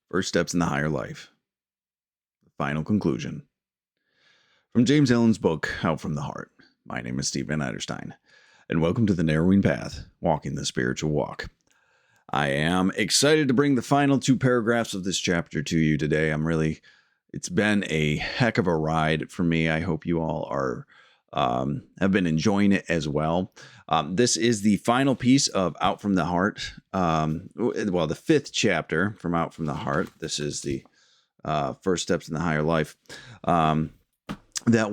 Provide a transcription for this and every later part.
First Steps in the Higher Life. The Final Conclusion. From James Allen's book, Out from the Heart. My name is Steve Van Eiderstein, and welcome to The Narrowing Path, Walking the Spiritual Walk. I am excited to bring the final 2 paragraphs of this chapter to you today. It's been a heck of a ride for me. I hope you all have been enjoying it as well. This is the final piece of Out from the Heart. The 5th chapter from Out from the Heart. This is the First Steps in the Higher Life that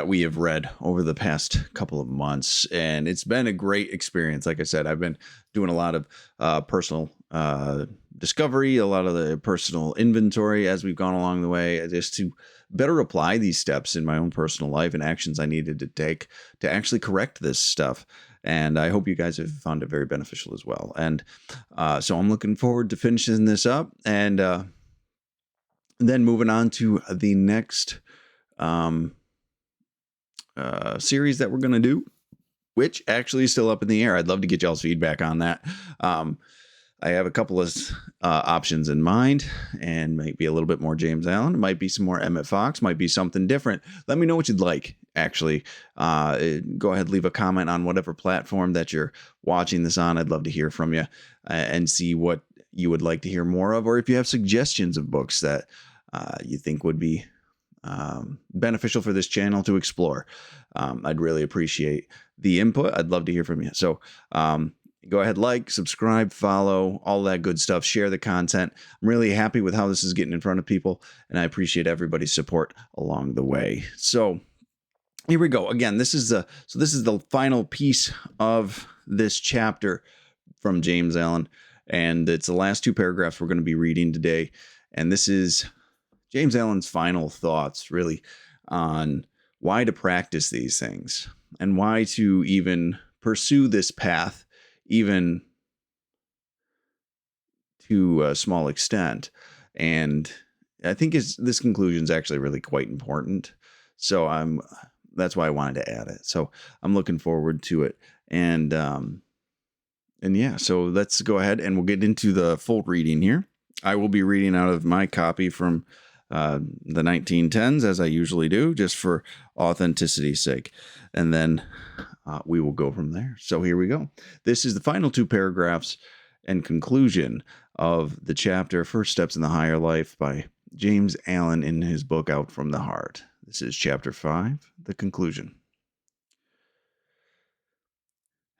we have read over the past couple of months, and it's been a great experience. Like I said, I've been doing a lot of personal discovery, a lot of the personal inventory as we've gone along the way, just to better apply these steps in my own personal life and actions I needed to take to actually correct this stuff. And I hope you guys have found it very beneficial as well. And so I'm looking forward to finishing this up and then moving on to the next series that we're going to do, which actually is still up in the air. I'd love to get y'all's feedback on that. I have a couple of options in mind, and might be a little bit more James Allen. It might be some more Emmett Fox, might be something different. Let me know what you'd like, actually. Go ahead, leave a comment on whatever platform that you're watching this on. I'd love to hear from you and see what you would like to hear more of, or if you have suggestions of books that you think would be beneficial for this channel to explore. I'd really appreciate the input. I'd love to hear from you. So go ahead, like, subscribe, follow, all that good stuff. Share the content. I'm really happy with how this is getting in front of people, and I appreciate everybody's support along the way. So here we go. Again, this is the final piece of this chapter from James Allen, and it's the last 2 paragraphs we're going to be reading today. And this is James Allen's final thoughts, really, on why to practice these things and why to even pursue this path, even to a small extent. And I think this conclusion is actually really quite important. So that's why I wanted to add it. So I'm looking forward to it. And yeah, so let's go ahead and we'll get into the full reading here. I will be reading out of my copy from the 1910s, as I usually do, just for authenticity's sake. And then we will go from there. So here we go. This is the final 2 paragraphs and conclusion of the chapter First Steps in the Higher Life by James Allen in his book Out from the Heart. This is chapter 5, the conclusion.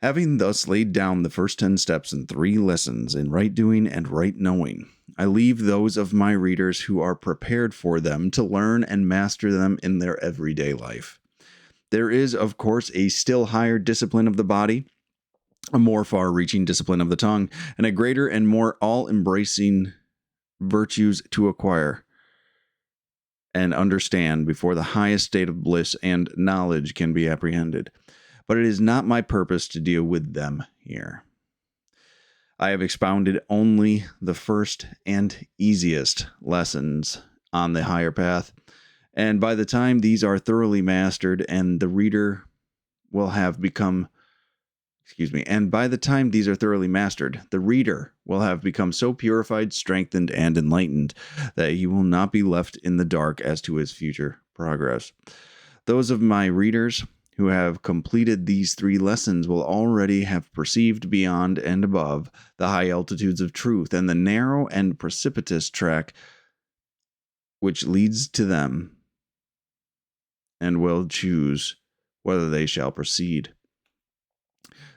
Having thus laid down the first 10 steps and 3 lessons in right doing and right knowing, I leave those of my readers who are prepared for them to learn and master them in their everyday life. There is, of course, a still higher discipline of the body, a more far-reaching discipline of the tongue, and a greater and more all-embracing virtues to acquire and understand before the highest state of bliss and knowledge can be apprehended. But it is not my purpose to deal with them here. I have expounded only the first and easiest lessons on the higher path, and by the time these are thoroughly mastered and the reader will have become so purified, strengthened, and enlightened that he will not be left in the dark as to his future progress. Those of my readers who have completed these 3 lessons will already have perceived beyond and above the high altitudes of truth and the narrow and precipitous track which leads to them, and will choose whether they shall proceed.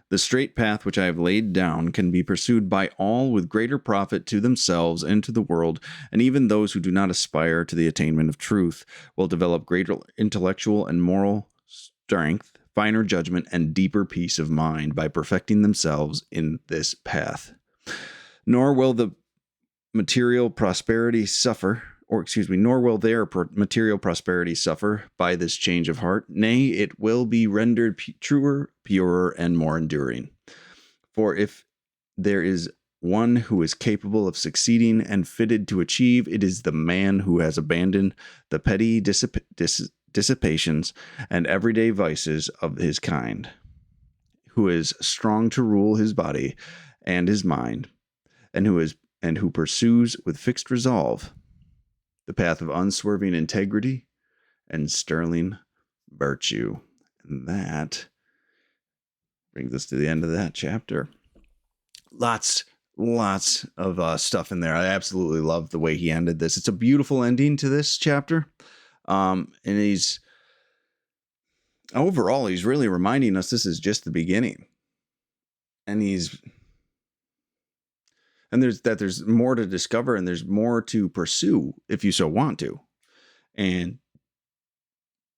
The straight path which I have laid down can be pursued by all with greater profit to themselves and to the world, and even those who do not aspire to the attainment of truth will develop greater intellectual and moral strength, finer judgment, and deeper peace of mind by perfecting themselves in this path. Nor will their material prosperity suffer by this change of heart. Nay, it will be rendered truer, purer, and more enduring. For if there is one who is capable of succeeding and fitted to achieve, it is the man who has abandoned the petty dissipations and everyday vices of his kind, who is strong to rule his body and his mind, and who is and who pursues with fixed resolve the path of unswerving integrity and sterling virtue. And that brings us to the end of that chapter. Lots of stuff in there. I absolutely love the way he ended this. It's a beautiful ending to this chapter. And he's really reminding us this is just the beginning. And there's more to discover, and there's more to pursue if you so want to. And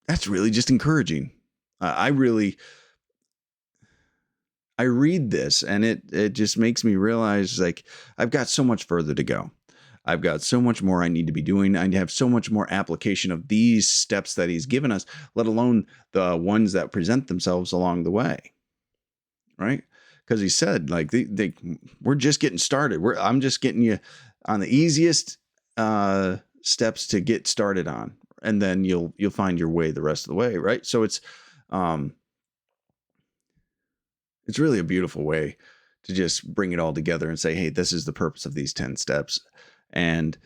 that's really just encouraging. I read this, and it just makes me realize, like, I've got so much further to go. I've got so much more I need to be doing. I have so much more application of these steps that he's given us, let alone the ones that present themselves along the way. Right? Because he said, like, we're just getting started. I'm just getting you on the easiest steps to get started on, and then you'll find your way the rest of the way, right? So it's really a beautiful way to just bring it all together and say, hey, this is the purpose of these 10 steps. And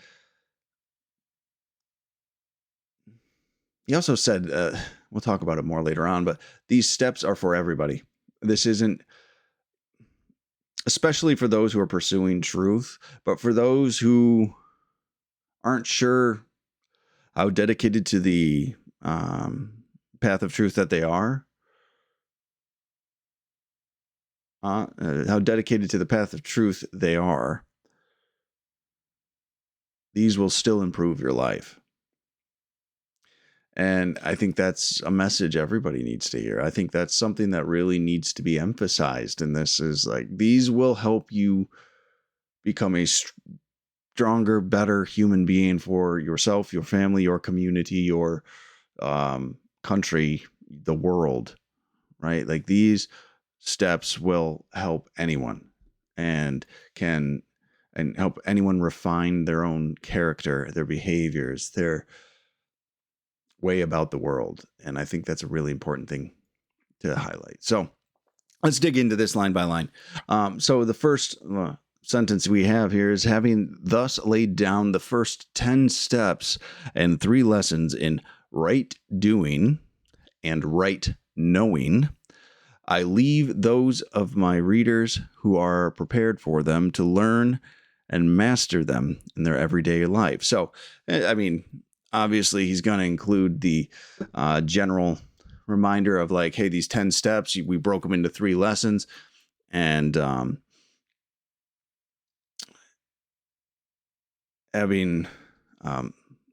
he also said, we'll talk about it more later on, but these steps are for everybody. This isn't, especially for those who are pursuing truth, but for those who aren't sure how dedicated to the path of truth that they are, how dedicated to the path of truth they are, these will still improve your life. And I think that's a message everybody needs to hear. I think that's something that really needs to be emphasized. And this is like, these will help you become a stronger, better human being for yourself, your family, your community, your country, the world, right? Like, these steps will help anyone and help anyone refine their own character, their behaviors, their way about the world. And I think that's a really important thing to highlight. So let's dig into this line by line. So the first sentence we have here is, having thus laid down the first 10 steps and 3 lessons in right doing and right knowing, I leave those of my readers who are prepared for them to learn and master them in their everyday life. So, I mean, obviously he's going to include the general reminder of, like, hey, these 10 steps, we broke them into 3 lessons. And having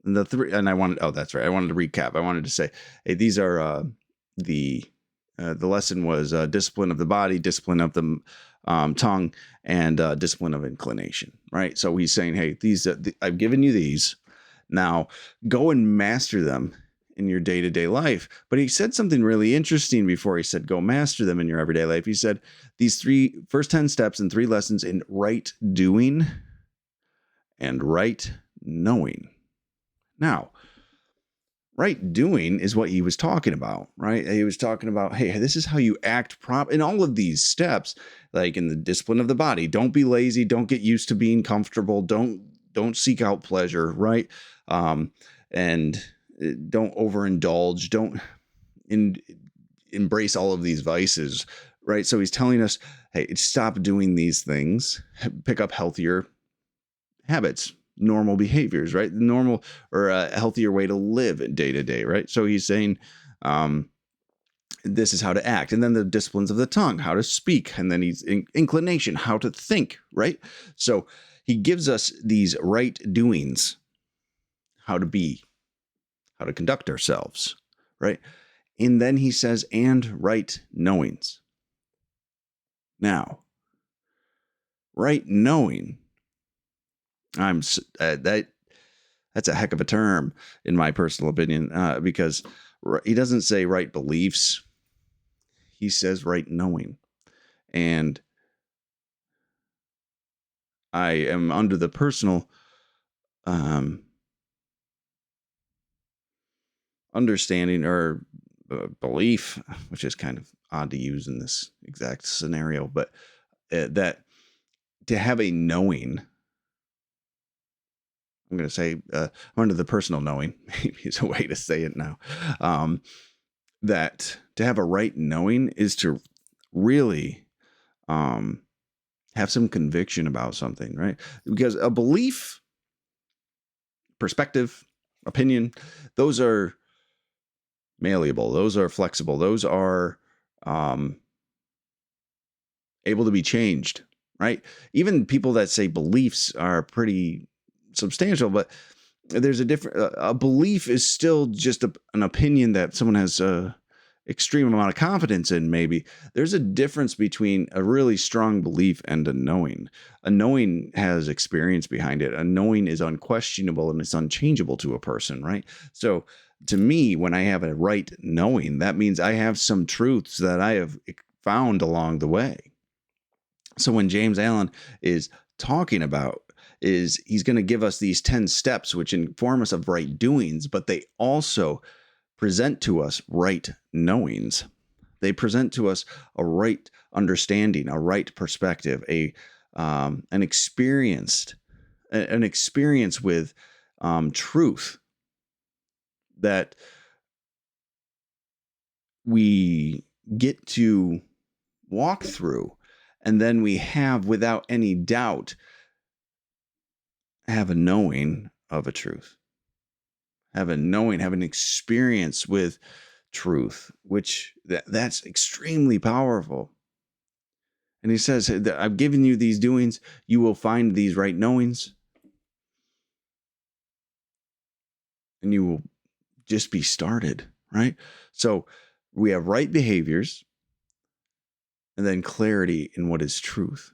the 3, and I wanted to recap. I wanted to say, hey, these are the lesson was discipline of the body, discipline of the tongue, and discipline of inclination, right? So he's saying, hey, these I've given you these. Now go and master them in your day-to-day life. But he said something really interesting before he said go master them in your everyday life. He said these first 10 steps and 3 lessons in right doing and right knowing. Now, right doing is what he was talking about, right? He was talking about, hey, this is how you act in all of these steps, like in the discipline of the body. Don't be lazy. Don't get used to being comfortable. Don't seek out pleasure, right? And don't overindulge. Don't embrace all of these vices, right? So he's telling us, hey, stop doing these things. Pick up healthier habits, normal behaviors, right? Normal or a healthier way to live day to day, right? So he's saying, this is how to act. And then the disciplines of the tongue, how to speak. And then he's inclination, how to think, right? So he gives us these right doings, how to be, how to conduct ourselves, right? And then he says, and right knowings. Now, right knowing, that's a heck of a term in my personal opinion, because he doesn't say right beliefs. He says right knowing. And I am under the personal understanding or belief, which is kind of odd to use in this exact scenario, but that to have a knowing I'm going to say under the personal knowing, maybe is a way to say it now, that to have a right knowing is to really have some conviction about something, right? Because a belief, perspective, opinion, those are malleable, those are flexible, those are able to be changed, right? Even people that say beliefs are pretty substantial, but there's a belief is still just an opinion that someone has a extreme amount of confidence in. Maybe there's a difference between a really strong belief and a knowing. A knowing has experience behind it. A knowing is unquestionable and it's unchangeable to a person, right? So to me, when I have a right knowing, that means I have some truths that I have found along the way. So when James Allen is talking about he's going to give us these 10 steps which inform us of right doings, but they also present to us right knowings. They present to us a right understanding, a right perspective, an experience with truth that we get to walk through, and then we have, without any doubt, have a knowing of a truth, have an experience with truth, which that's extremely powerful. And he says that I've given you these doings, you will find these right knowings, and you will just be started, right? So we have right behaviors and then clarity in what is truth,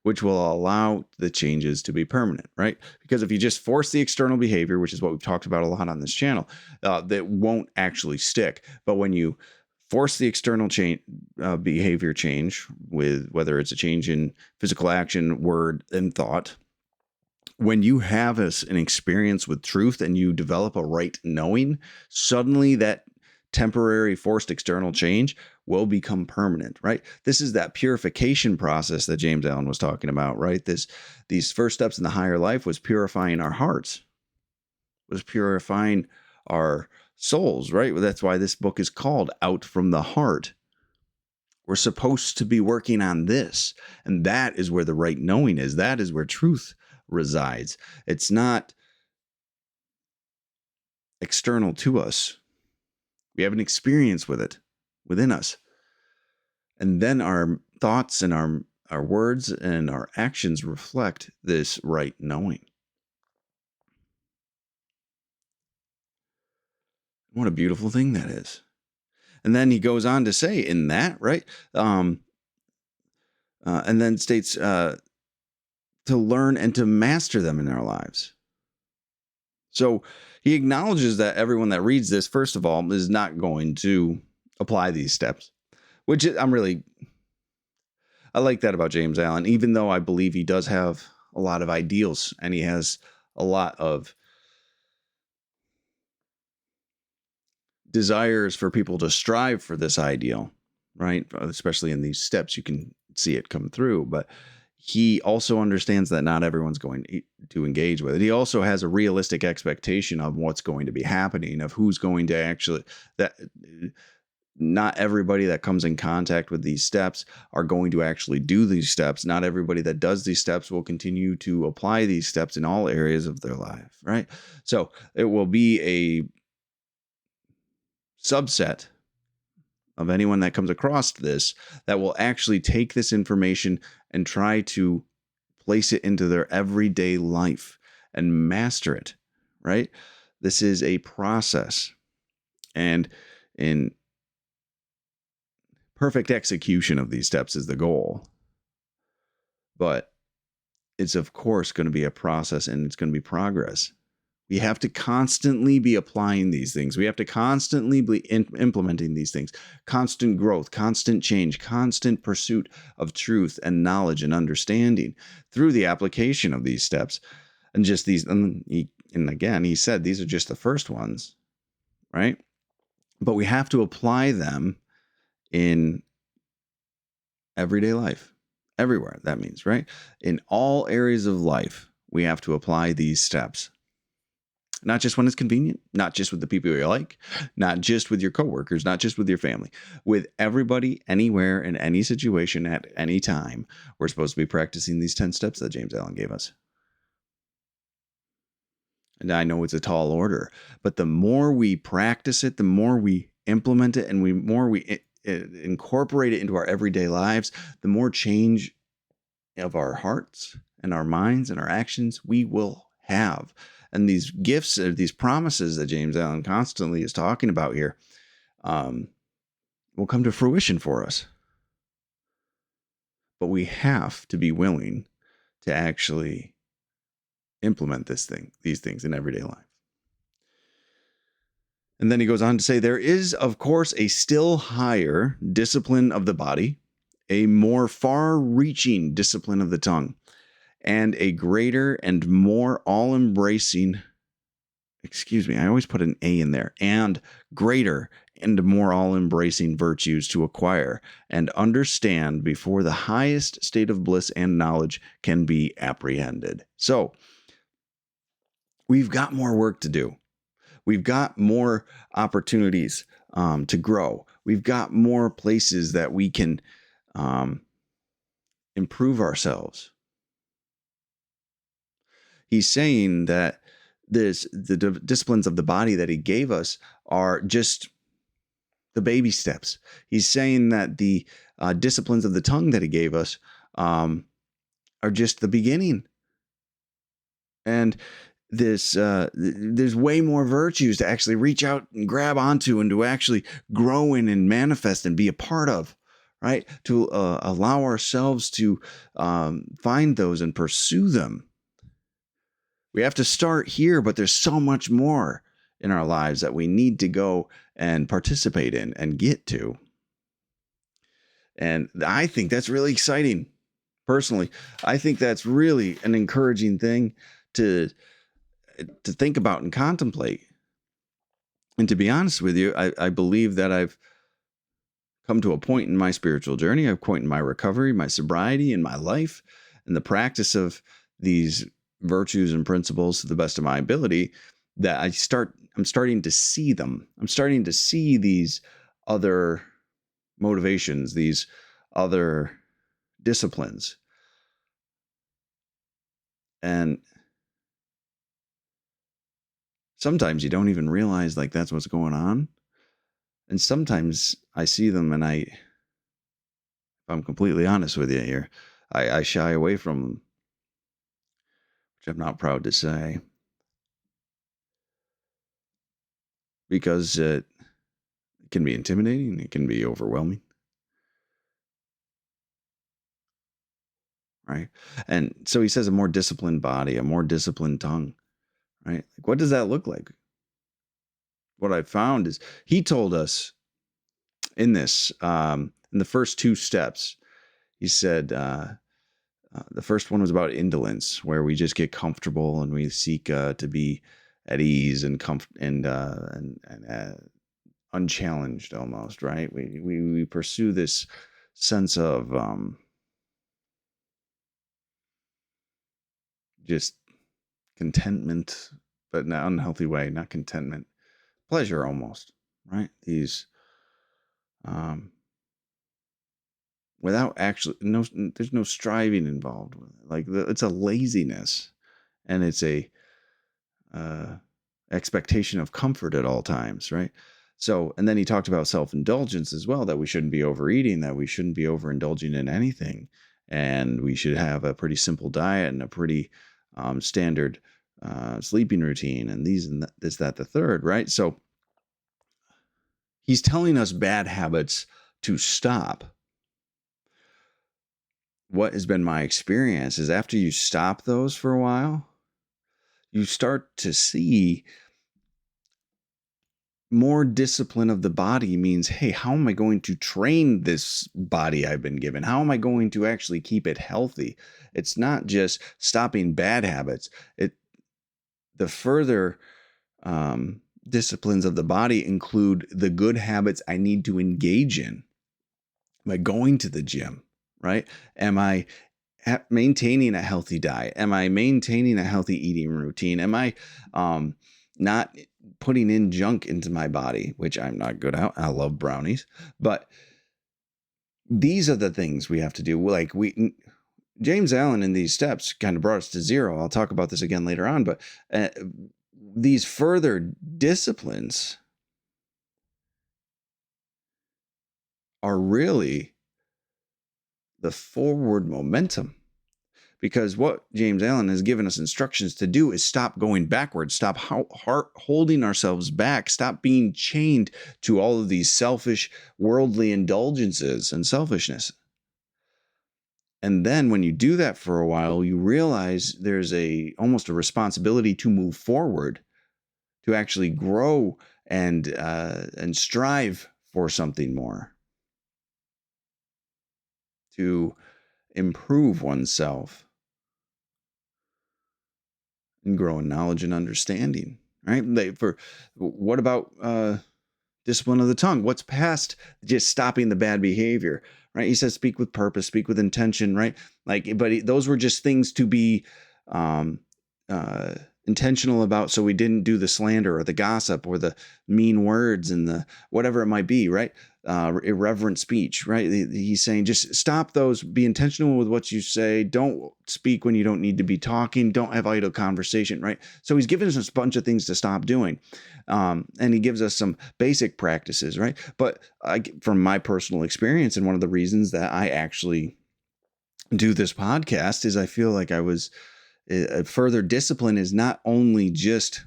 which will allow the changes to be permanent, right? Because if you just force the external behavior, which is what we've talked about a lot on this channel, that won't actually stick. But when you force the external behavior change, with whether it's a change in physical action, word, and thought, when you have an experience with truth and you develop a right knowing, suddenly that temporary forced external change will become permanent, right? This is that purification process that James Allen was talking about, right? These first steps in the higher life was purifying our hearts, was purifying our souls, right? That's why this book is called Out from the Heart. We're supposed to be working on this, and that is where the right knowing is. That is where truth resides. It's not external to us. We have an experience with it within us. And then our thoughts and our words and our actions reflect this right knowing. What a beautiful thing that is. And then he goes on to say in that, right? And then states to learn and to master them in our lives. So he acknowledges that everyone that reads this, first of all, is not going to apply these steps, which I like that about James Allen, even though I believe he does have a lot of ideals and he has a lot of desires for people to strive for this ideal, right? Especially in these steps, you can see it come through, but he also understands that not everyone's going to engage with it. He also has a realistic expectation of what's going to be happening, of who's going to actually, that not everybody that comes in contact with these steps are going to actually do these steps. Not everybody that does these steps will continue to apply these steps in all areas of their life, right? So it will be a subset of anyone that comes across this that will actually take this information and try to place it into their everyday life and master it, right? This is a process, and in perfect execution of these steps is the goal. But it's of course going to be a process, and it's going to be progress. We have to constantly be applying these things. We have to constantly be implementing these things. Constant growth, constant change, constant pursuit of truth and knowledge and understanding through the application of these steps. And just these, and again, he said these are just the first ones, right? But we have to apply them in everyday life, everywhere. That means, right? In all areas of life, we have to apply these steps. not just when it's convenient, not just with the people you like, not just with your coworkers, not just with your family, with everybody, anywhere, in any situation, at any time. We're supposed to be practicing these 10 steps that James Allen gave us. And I know it's a tall order, but the more we practice it, the more we implement it, and more we incorporate it into our everyday lives, the more change of our hearts and our minds and our actions we will have. And these gifts, these promises that James Allen constantly is talking about here, will come to fruition for us. But we have to be willing to actually implement these things in everyday life. And then he goes on to say, there is, of course, a still higher discipline of the body, a more far-reaching discipline of the tongue, and a greater and more all-embracing, I always put an A in there, and greater and more all-embracing virtues to acquire and understand before the highest state of bliss and knowledge can be apprehended. So, we've got more work to do. We've got more opportunities to grow. We've got more places that we can improve ourselves. He's saying that the disciplines of the body that he gave us are just the baby steps. He's saying that the disciplines of the tongue that he gave us are just the beginning. And there's way more virtues to actually reach out and grab onto and to actually grow in and manifest and be a part of, right? To allow ourselves to find those and pursue them. We have to start here, but there's so much more in our lives that we need to go and participate in and get to. And I think that's really exciting. Personally, I think that's really an encouraging thing to think about and contemplate. And to be honest with you, I believe that I've come to a point in my spiritual journey, a point in my recovery, my sobriety, in my life, and the practice of these virtues and principles to the best of my ability, that I'm starting to see them. I'm starting to see these other motivations, these other disciplines. And sometimes you don't even realize like that's what's going on. And sometimes I see them and if I'm completely honest with you here, I shy away from them, which I'm not proud to say, because it can be intimidating. It can be overwhelming. Right. And so he says a more disciplined body, a more disciplined tongue, right? Like, what does that look like? What I found is he told us in this, in the first two steps, he said, the first one was about indolence, where we just get comfortable and we seek to be at ease and unchallenged almost, right? We pursue this sense of just contentment, but in an unhealthy way, not contentment, pleasure almost, right? These without actually there's no striving involved with it. Like it's a laziness, and it's a expectation of comfort at all times, right? So, and then he talked about self-indulgence as well, that we shouldn't be overeating, that we shouldn't be overindulging in anything, and we should have a pretty simple diet and a pretty standard sleeping routine, and this, that, the third, right? So he's telling us bad habits to stop. What has been my experience is after you stop those for a while, you start to see more discipline of the body. Means, hey, how am I going to train this body I've been given? How am I going to actually keep it healthy? It's not just stopping bad habits. The further disciplines of the body include the good habits I need to engage in. Am I going to the gym, right? Am I maintaining a healthy diet? Am I maintaining a healthy eating routine? Am I not putting in junk into my body, which I'm not good at. I love brownies, but these are the things we have to do. Like James Allen in these steps kind of brought us to zero. I'll talk about this again later on, but these further disciplines are really the forward momentum, because what James Allen has given us instructions to do is stop going backwards, stop holding ourselves back, stop being chained to all of these selfish worldly indulgences and selfishness. And then when you do that for a while, you realize there's almost a responsibility to move forward, to actually grow and strive for something more, to improve oneself and grow in knowledge and understanding, right? What about discipline of the tongue? What's past just stopping the bad behavior, right? He says, speak with purpose, speak with intention, right? Those were just things to be intentional about, so we didn't do the slander or the gossip or the mean words and the whatever it might be, right? Irreverent speech, right? He's saying just stop those, be intentional with what you say, don't speak when you don't need to be talking, don't have idle conversation, right? So he's given us a bunch of things to stop doing, and he gives us some basic practices, right? But from my personal experience, and one of the reasons that I actually do this podcast is I feel like further discipline is not only just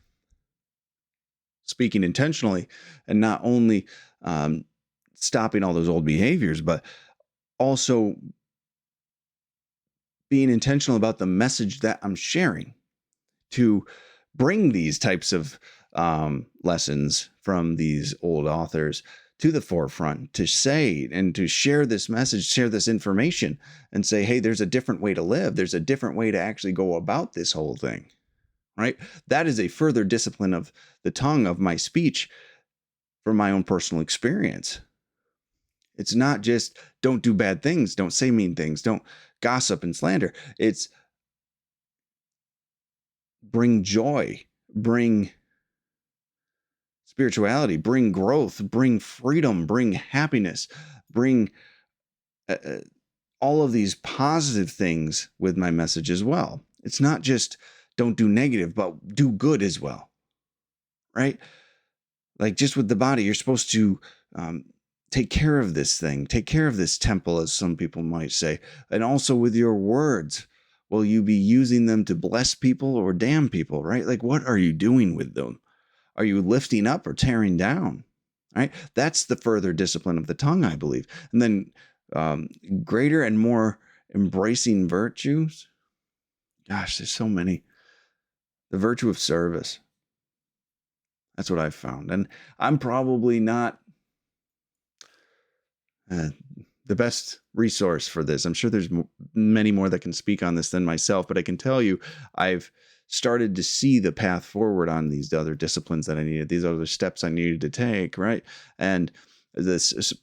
speaking intentionally and not only stopping all those old behaviors, but also being intentional about the message that I'm sharing, to bring these types of lessons from these old authors to the forefront, to say and to share this message, share this information, and say, hey, there's a different way to live. There's a different way to actually go about this whole thing, right? That is a further discipline of the tongue, of my speech, from my own personal experience. It's not just don't do bad things, don't say mean things, don't gossip and slander. It's bring joy, bring spirituality, bring growth, bring freedom, bring happiness, bring all of these positive things with my message as well. It's not just don't do negative, but do good as well, right? Like just with the body, you're supposed to take care of this thing, take care of this temple, as some people might say. And also with your words, will you be using them to bless people or damn people, right? Like, what are you doing with them? Are you lifting up or tearing down, right? That's the further discipline of the tongue, I believe. And then greater and more embracing virtues. Gosh, there's so many. The virtue of service. That's what I've found. And I'm probably not the best resource for this. I'm sure there's many more that can speak on this than myself, but I can tell you I've started to see the path forward on these other disciplines that I needed, these other steps I needed to take, right? And this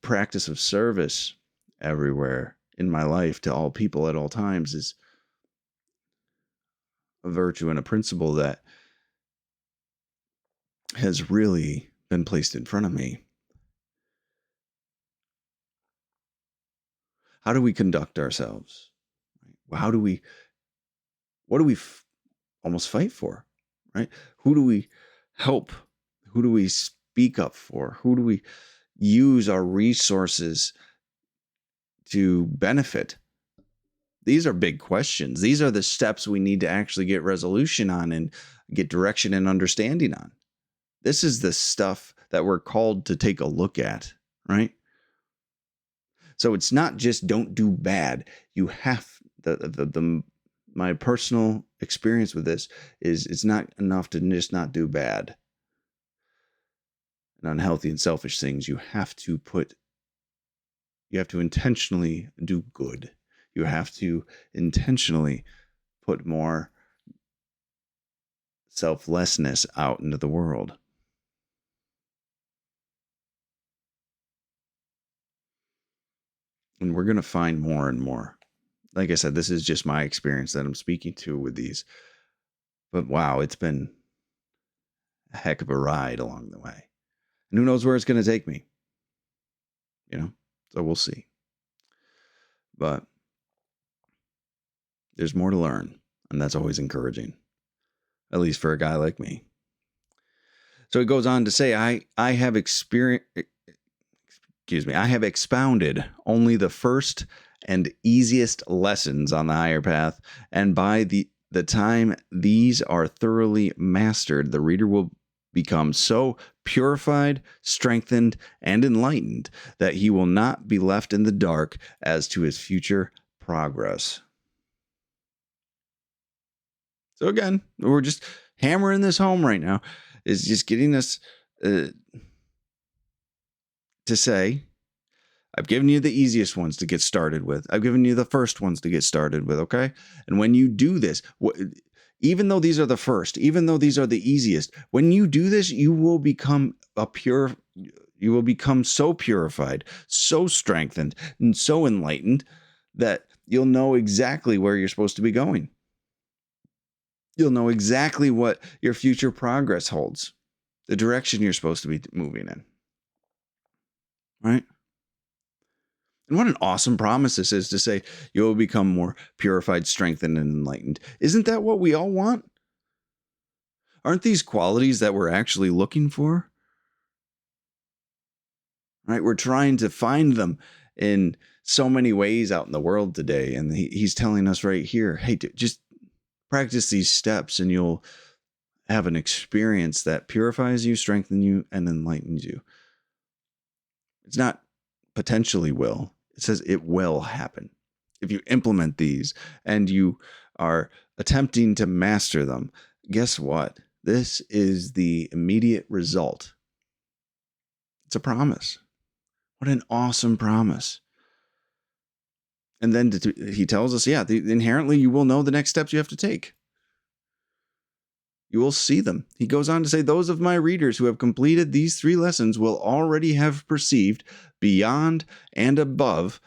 practice of service everywhere in my life to all people at all times is a virtue and a principle that has really been placed in front of me. How do we conduct ourselves? What do we almost fight for, right? Who do we help? Who do we speak up for? Who do we use our resources to benefit? These are big questions. These are the steps we need to actually get resolution on and get direction and understanding on. This is the stuff that we're called to take a look at, right? So it's not just don't do bad. You have my personal experience with this is it's not enough to just not do bad and unhealthy and selfish things. You have to intentionally do good. You have to intentionally put more selflessness out into the world. And we're going to find more and more. Like I said, this is just my experience that I'm speaking to with these. But wow, it's been a heck of a ride along the way. And who knows where it's going to take me, So we'll see. But there's more to learn, and that's always encouraging, at least for a guy like me. So it goes on to say, I have expounded only the first and easiest lessons on the higher path, and by the time these are thoroughly mastered, the reader will become so purified, strengthened, and enlightened that he will not be left in the dark as to his future progress. So again, we're just hammering this home right now, is just getting us to say, I've given you the easiest ones to get started with. I've given you the first ones to get started with, okay? And when you do this, even though these are the first, even though these are the easiest, when you do this, you will become so purified, so strengthened, and so enlightened that you'll know exactly where you're supposed to be going. You'll know exactly what your future progress holds, the direction you're supposed to be moving in. Right? And what an awesome promise this is to say you will become more purified, strengthened, and enlightened. Isn't that what we all want? Aren't these qualities that we're actually looking for? Right? We're trying to find them in so many ways out in the world today. And he's telling us right here, hey, just practice these steps and you'll have an experience that purifies you, strengthens you, and enlightens you. It's not potentially will. It says it will happen. If you implement these and you are attempting to master them, guess what? This is the immediate result. It's a promise. What an awesome promise. And then he tells us, inherently you will know the next steps you have to take. You will see them. He goes on to say, those of my readers who have completed these 3 lessons will already have perceived beyond and above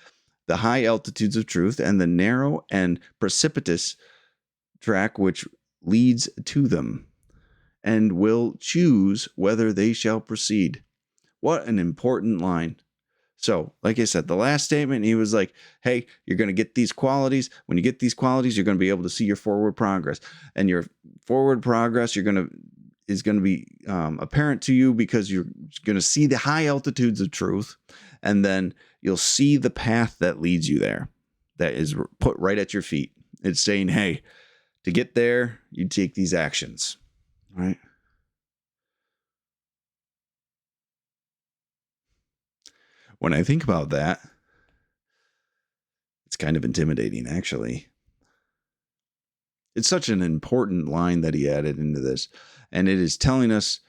the high altitudes of truth and the narrow and precipitous track which leads to them, and will choose whether they shall proceed. What an important line. So, like I said, the last statement, he was like, hey, you're going to get these qualities. When you get these qualities, you're going to be able to see your forward progress. And your forward progress is going to be apparent to you because you're going to see the high altitudes of truth. And then you'll see the path that leads you there, that is put right at your feet. It's saying, hey, to get there, you take these actions, right? When I think about that, it's kind of intimidating, actually. It's such an important line that he added into this. And it is telling us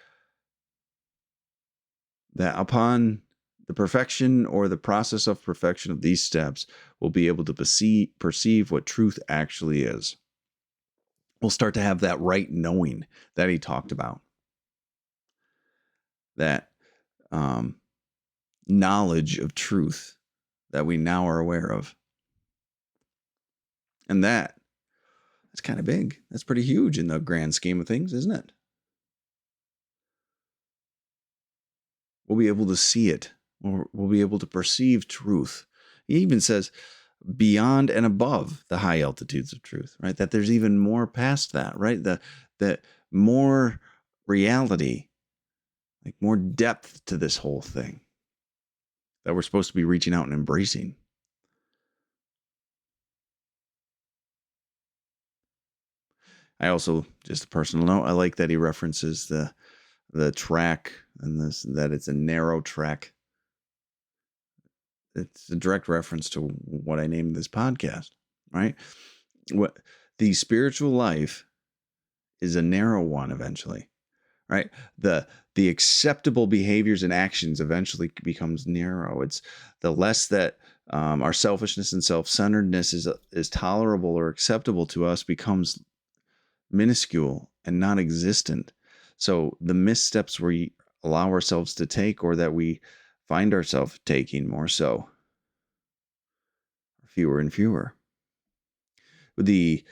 that upon the perfection or the process of perfection of these steps, we'll be able to perceive what truth actually is. We'll start to have that right knowing that he talked about. That knowledge of truth that we now are aware of. And that's kind of big. That's pretty huge in the grand scheme of things, isn't it? We'll be able to see it. We'll be able to perceive truth. He even says beyond and above the high altitudes of truth, right? That there's even more past that, right? That more reality, like more depth to this whole thing that we're supposed to be reaching out and embracing. I also, just a personal note, I like that he references the track and that it's a narrow track. It's a direct reference to what I named this podcast, right? What the spiritual life is a narrow one eventually, right? The acceptable behaviors and actions eventually becomes narrow. It's the less that our selfishness and self-centeredness is tolerable or acceptable to us becomes minuscule and non-existent. So the missteps we allow ourselves to take, or that we find ourselves taking more so, fewer and fewer. The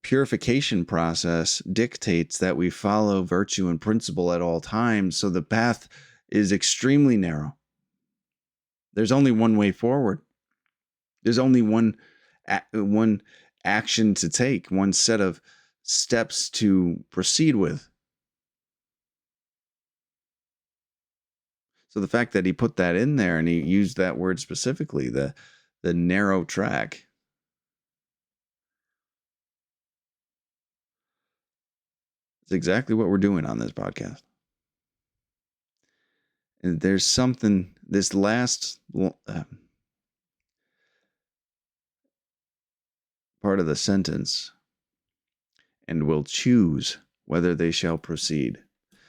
purification process dictates that we follow virtue and principle at all times. So the path is extremely narrow. There's only one way forward. There's only one action to take, one set of steps to proceed with. So the fact that he put that in there and he used that word specifically, the narrow track, is exactly what we're doing on this podcast. And there's something, this last part of the sentence, and will choose whether they shall proceed.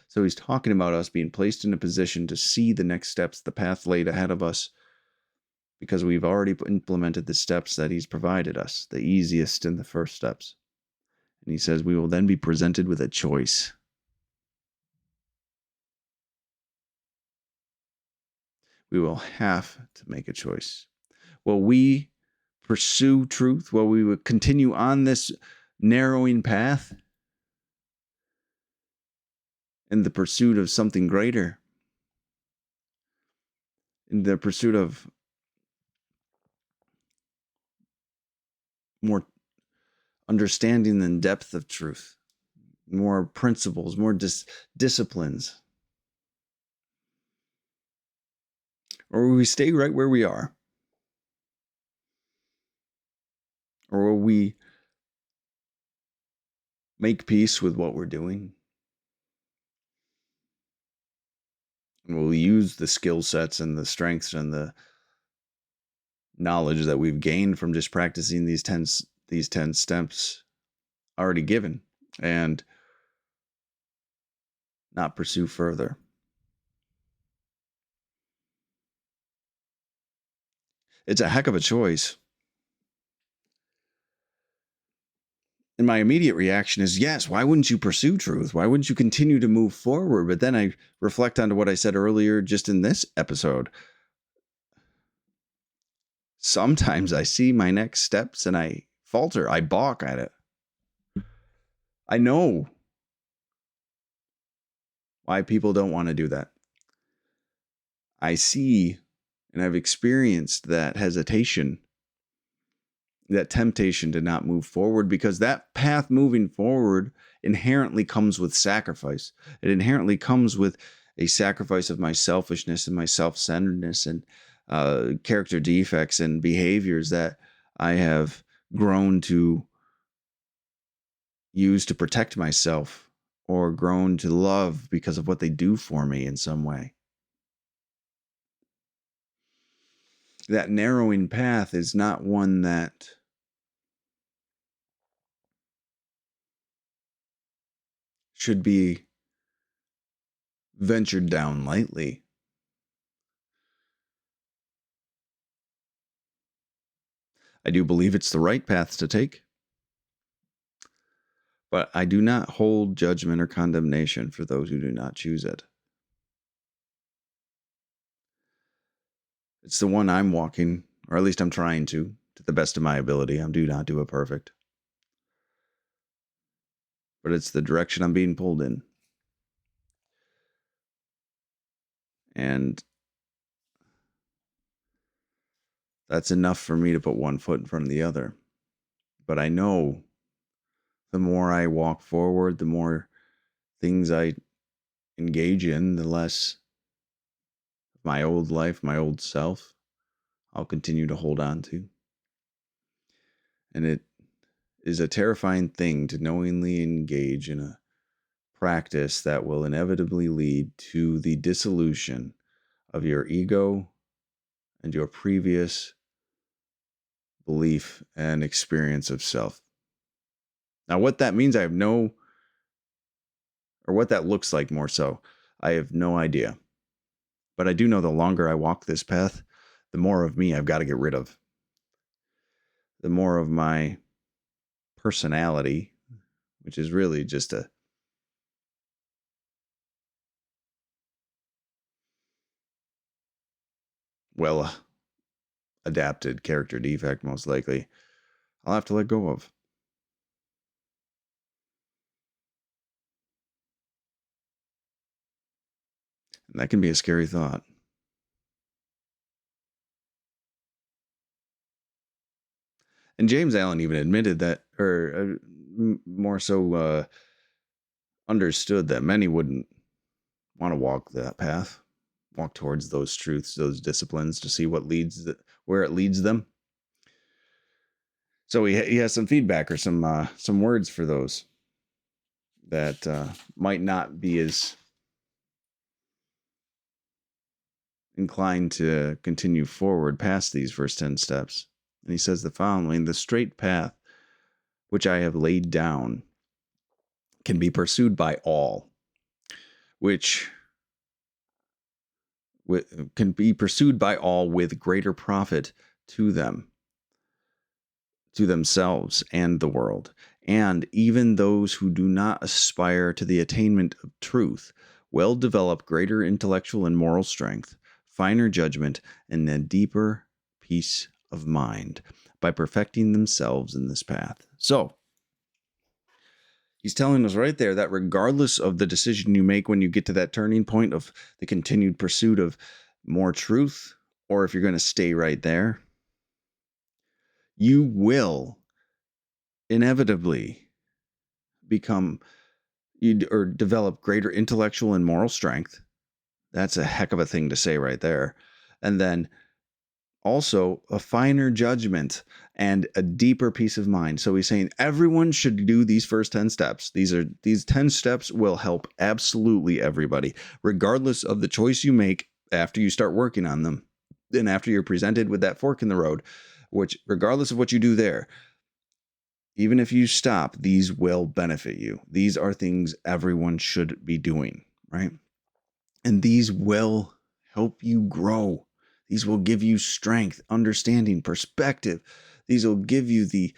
So he's talking about us being placed in a position to see the next steps, the path laid ahead of us, because we've already implemented the steps that he's provided us, the easiest and the first steps. And he says we will then be presented with a choice. We will have to make a choice. Will we pursue truth? Will we continue on this narrowing path in the pursuit of something greater? In the pursuit of more understanding and depth of truth, more principles, more disciplines? Or will we stay right where we are? Or will we make peace with what we're doing? And we'll use the skill sets and the strengths and the knowledge that we've gained from just practicing these 10 steps already given and not pursue further. It's a heck of a choice. And my immediate reaction is, yes, why wouldn't you pursue truth? Why wouldn't you continue to move forward? But then I reflect on what I said earlier just in this episode. Sometimes I see my next steps and I falter. I balk at it. I know why people don't want to do that. I see and I've experienced that hesitation, that temptation to not move forward, because that path moving forward inherently comes with sacrifice. It inherently comes with a sacrifice of my selfishness and my self-centeredness and character defects and behaviors that I have grown to use to protect myself or grown to love because of what they do for me in some way. That narrowing path is not one that should be ventured down lightly. I do believe it's the right path to take, but I do not hold judgment or condemnation for those who do not choose it. It's the one I'm walking, or at least I'm trying to the best of my ability. I do not do it perfect. But it's the direction I'm being pulled in. And that's enough for me to put one foot in front of the other. But I know the more I walk forward, the more things I engage in, the less my old life, my old self, I'll continue to hold on to. And it is a terrifying thing to knowingly engage in a practice that will inevitably lead to the dissolution of your ego and your previous belief and experience of self. Now, what that means, I have no, or what that looks like more so, I have no idea. But I do know the longer I walk this path, the more of me I've got to get rid of. The more of my personality, which is really just a well adapted character defect, most likely, I'll have to let go of. And that can be a scary thought. And James Allen even admitted that, or more so understood that many wouldn't want to walk that path, walk towards those truths, those disciplines, to see where it leads them. So he has some feedback or some words for those that might not be as inclined to continue forward past these first 10 steps. And he says the following: the straight path which I have laid down can be pursued by all, which can be pursued by all with greater profit to themselves and the world. And even those who do not aspire to the attainment of truth will develop greater intellectual and moral strength, finer judgment, and a deeper peace of mind by perfecting themselves in this path. So, he's telling us right there that regardless of the decision you make when you get to that turning point of the continued pursuit of more truth, or if you're going to stay right there, you will inevitably develop greater intellectual and moral strength. That's a heck of a thing to say right there. And then also a finer judgment and a deeper peace of mind. So he's saying everyone should do these first 10 steps. These 10 steps will help absolutely everybody, regardless of the choice you make after you start working on them. Then after you're presented with that fork in the road, which regardless of what you do there, even if you stop, these will benefit you. These are things everyone should be doing, right? And these will help you grow. These will give you strength, understanding, perspective. These will give you the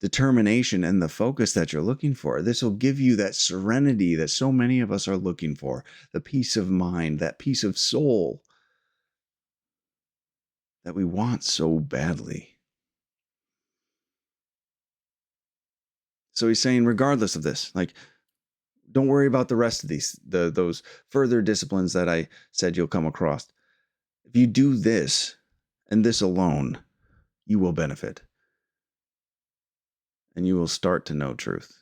determination and the focus that you're looking for. This will give you that serenity that so many of us are looking for, the peace of mind, that peace of soul that we want so badly. So he's saying, regardless of this, don't worry about the rest of those further disciplines that I said you'll come across. If you do this and this alone, you will benefit. And you will start to know truth.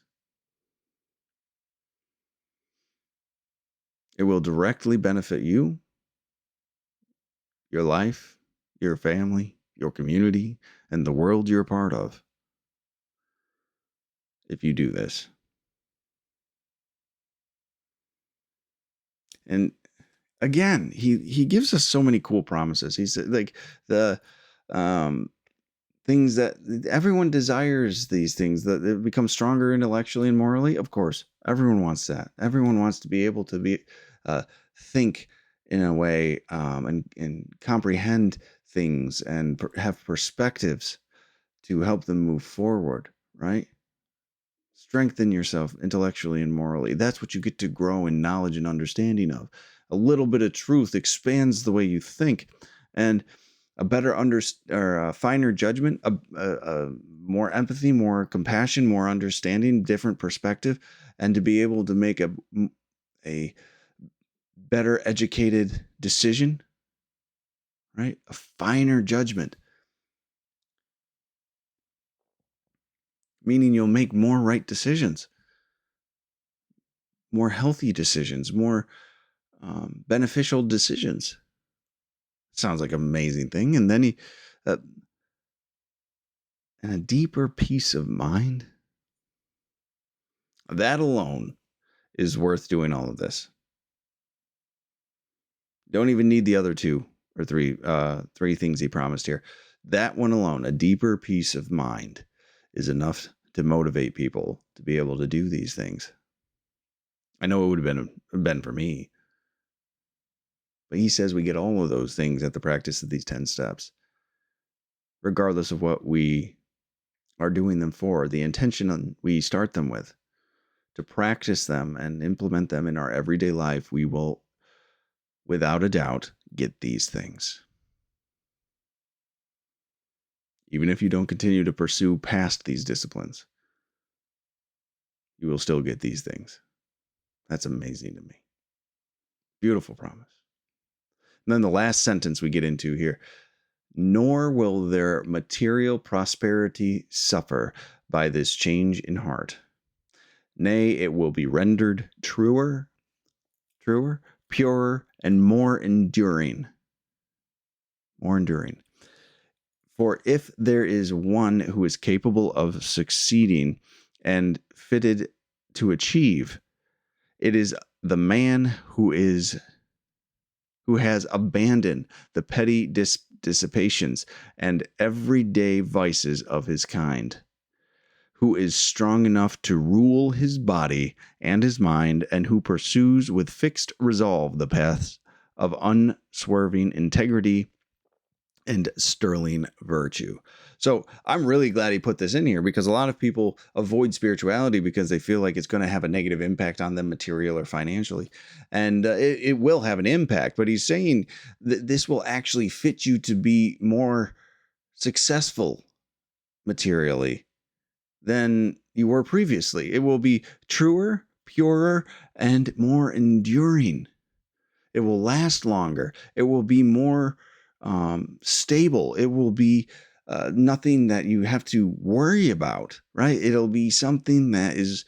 It will directly benefit you, your life, your family, your community, and the world you're a part of if you do this. And again, he gives us so many cool promises. He's like the things that everyone desires, these things that they become stronger intellectually and morally. Of course, everyone wants that. Everyone wants to be able to think in a way and comprehend things and have perspectives to help them move forward, right? Strengthen yourself intellectually and morally. That's what you get to grow in knowledge and understanding of. A little bit of truth expands the way you think, and a better a finer judgment, a more empathy, more compassion, more understanding, different perspective, and to be able to make a better educated decision, right? A finer judgment, meaning you'll make more right decisions, more healthy decisions, more beneficial decisions. Sounds like an amazing thing. And then and a deeper peace of mind. That alone is worth doing all of this. Don't even need the other two or three things he promised here. That one alone, a deeper peace of mind, is enough to motivate people to be able to do these things. I know it would have been for me. But he says we get all of those things at the practice of these 10 steps, regardless of what we are doing them for, the intention we start them with. To practice them and implement them in our everyday life, we will, without a doubt, get these things. Even if you don't continue to pursue past these disciplines, you will still get these things. That's amazing to me. Beautiful promise. And then the last sentence we get into here, nor will their material prosperity suffer by this change in heart. Nay, it will be rendered truer, purer, and more enduring. More enduring. For if there is one who is capable of succeeding and fitted to achieve, it is the man who has abandoned the petty dissipations and everyday vices of his kind, who is strong enough to rule his body and his mind, and who pursues with fixed resolve the paths of unswerving integrity and sterling virtue. So I'm really glad he put this in here, because a lot of people avoid spirituality because they feel like it's going to have a negative impact on them material or financially. And it will have an impact, but he's saying that this will actually fit you to be more successful materially than you were previously. It will be truer, purer, and more enduring. It will last longer. It will be more stable. It will be nothing that you have to worry about, right? It'll be something that is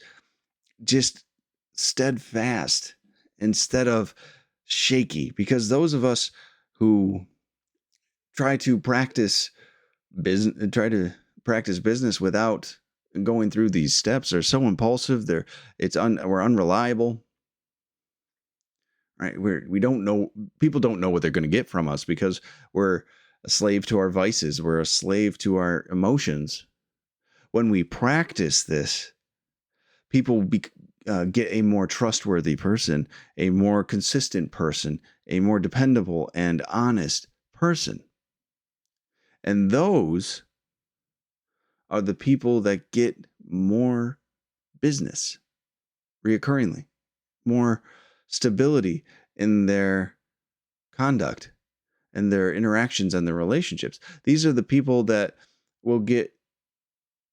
just steadfast instead of shaky. Because those of us who try to practice business without going through these steps are so impulsive. We're unreliable. Right? We don't know, people don't know what they're going to get from us because we're a slave to our vices. We're a slave to our emotions. When we practice this, people get a more trustworthy person, a more consistent person, a more dependable and honest person. And those are the people that get more business reoccurringly, more stability in their conduct and their interactions and their relationships. These are the people that will get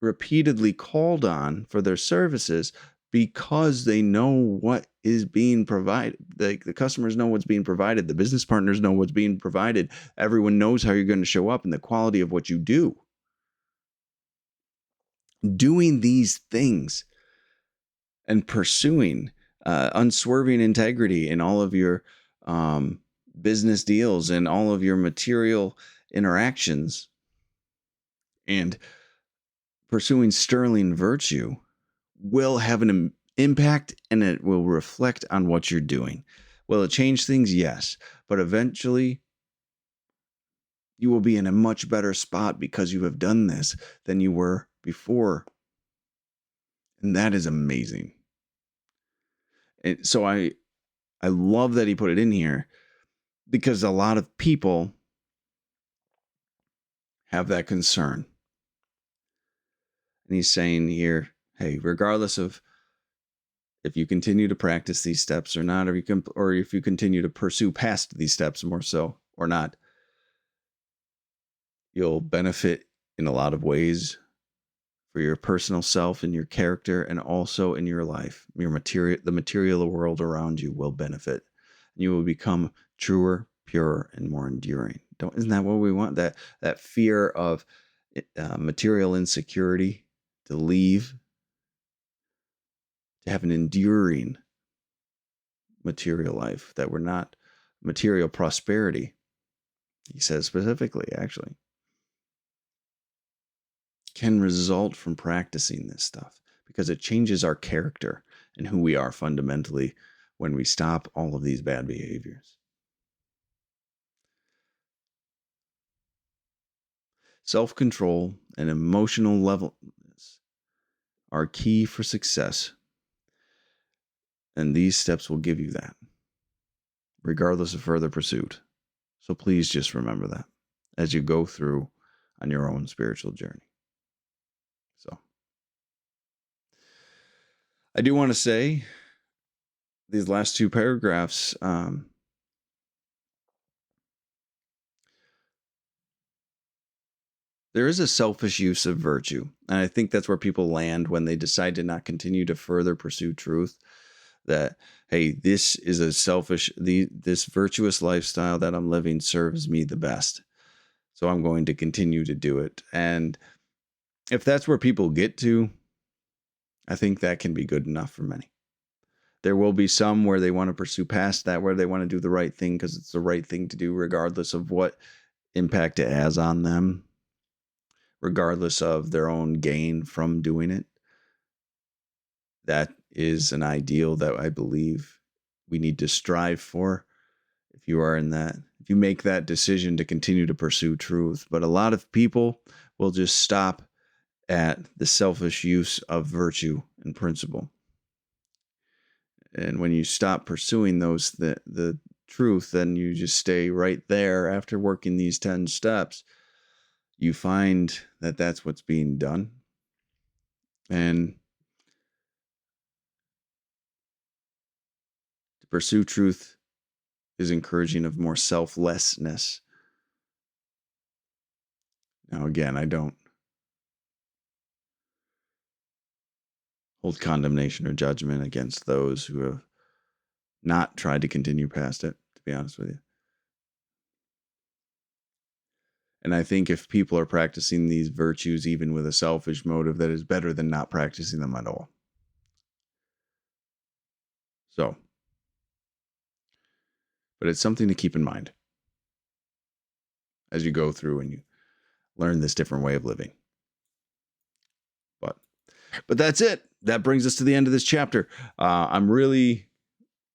repeatedly called on for their services because they know what is being provided. The customers know what's being provided. The business partners know what's being provided. Everyone knows how you're going to show up and the quality of what you do. Doing these things and pursuing unswerving integrity in all of your business deals and all of your material interactions, and pursuing sterling virtue will have an impact, and it will reflect on what you're doing. Will it change things? Yes. But eventually, you will be in a much better spot because you have done this than you were before. And that is amazing. And so I love that he put it in here, because a lot of people have that concern. And he's saying here, hey, regardless of if you continue to practice these steps or not, or if you continue to pursue past these steps more so or not, you'll benefit in a lot of ways for your personal self and your character, and also in your life. The material world around you will benefit. You will become truer, purer, and more enduring. Isn't that what we want? That fear of material insecurity to leave, to have an enduring material life, that we're not material prosperity. He says specifically, actually, can result from practicing this stuff, because it changes our character and who we are fundamentally when we stop all of these bad behaviors. Self-control and emotional levelness are key for success, and these steps will give you that, regardless of further pursuit. So please just remember that as you go through on your own spiritual journey. So I do want to say these last two paragraphs, there is a selfish use of virtue. And I think that's where people land when they decide to not continue to further pursue truth. that, hey, this is this virtuous lifestyle that I'm living serves me the best. So I'm going to continue to do it. And if that's where people get to, I think that can be good enough for many. There will be some where they want to pursue past that, where they want to do the right thing because it's the right thing to do, regardless of what impact it has on them, regardless of their own gain from doing it. That is an ideal that I believe we need to strive for. If you are in that, if you make that decision to continue to pursue truth. But a lot of people will just stop at the selfish use of virtue and principle. And when you stop pursuing the truth, then you just stay right there after working these 10 steps. You find that that's what's being done. And to pursue truth is encouraging of more selflessness. Now, again, I don't hold condemnation or judgment against those who have not tried to continue past it, to be honest with you. And I think if people are practicing these virtues, even with a selfish motive, that is better than not practicing them at all. So, but it's something to keep in mind as you go through and you learn this different way of living. But that's it. That brings us to the end of this chapter. I'm really,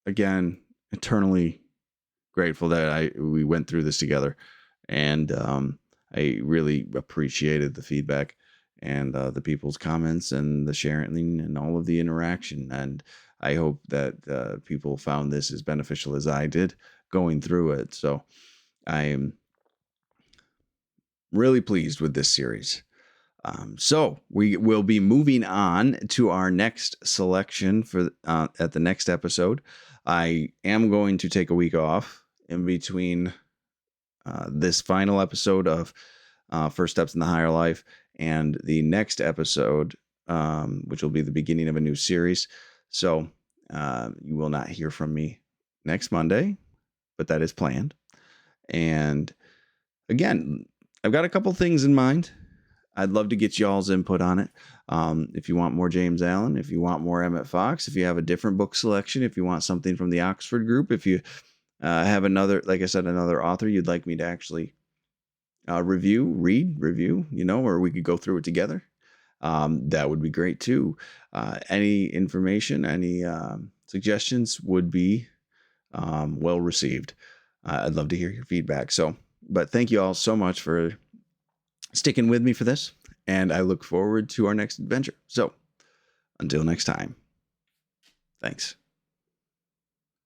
again, eternally grateful that we went through this together. And I really appreciated the feedback and the people's comments and the sharing and all of the interaction. And I hope that people found this as beneficial as I did going through it. So I am really pleased with this series. So we will be moving on to our next selection for at the next episode. I am going to take a week off in between this final episode of First Steps in the Higher Life and the next episode, which will be the beginning of a new series. So you will not hear from me next Monday, but that is planned. And again, I've got a couple things in mind. I'd love to get y'all's input on it. If you want more James Allen, if you want more Emmett Fox, if you have a different book selection, if you want something from the Oxford group, if you have another, like I said, another author you'd like me to actually review, or we could go through it together. That would be great too. Any information, any suggestions would be well received. I'd love to hear your feedback. But thank you all so much for sticking with me for this, and I look forward to our next adventure. So until next time, thanks.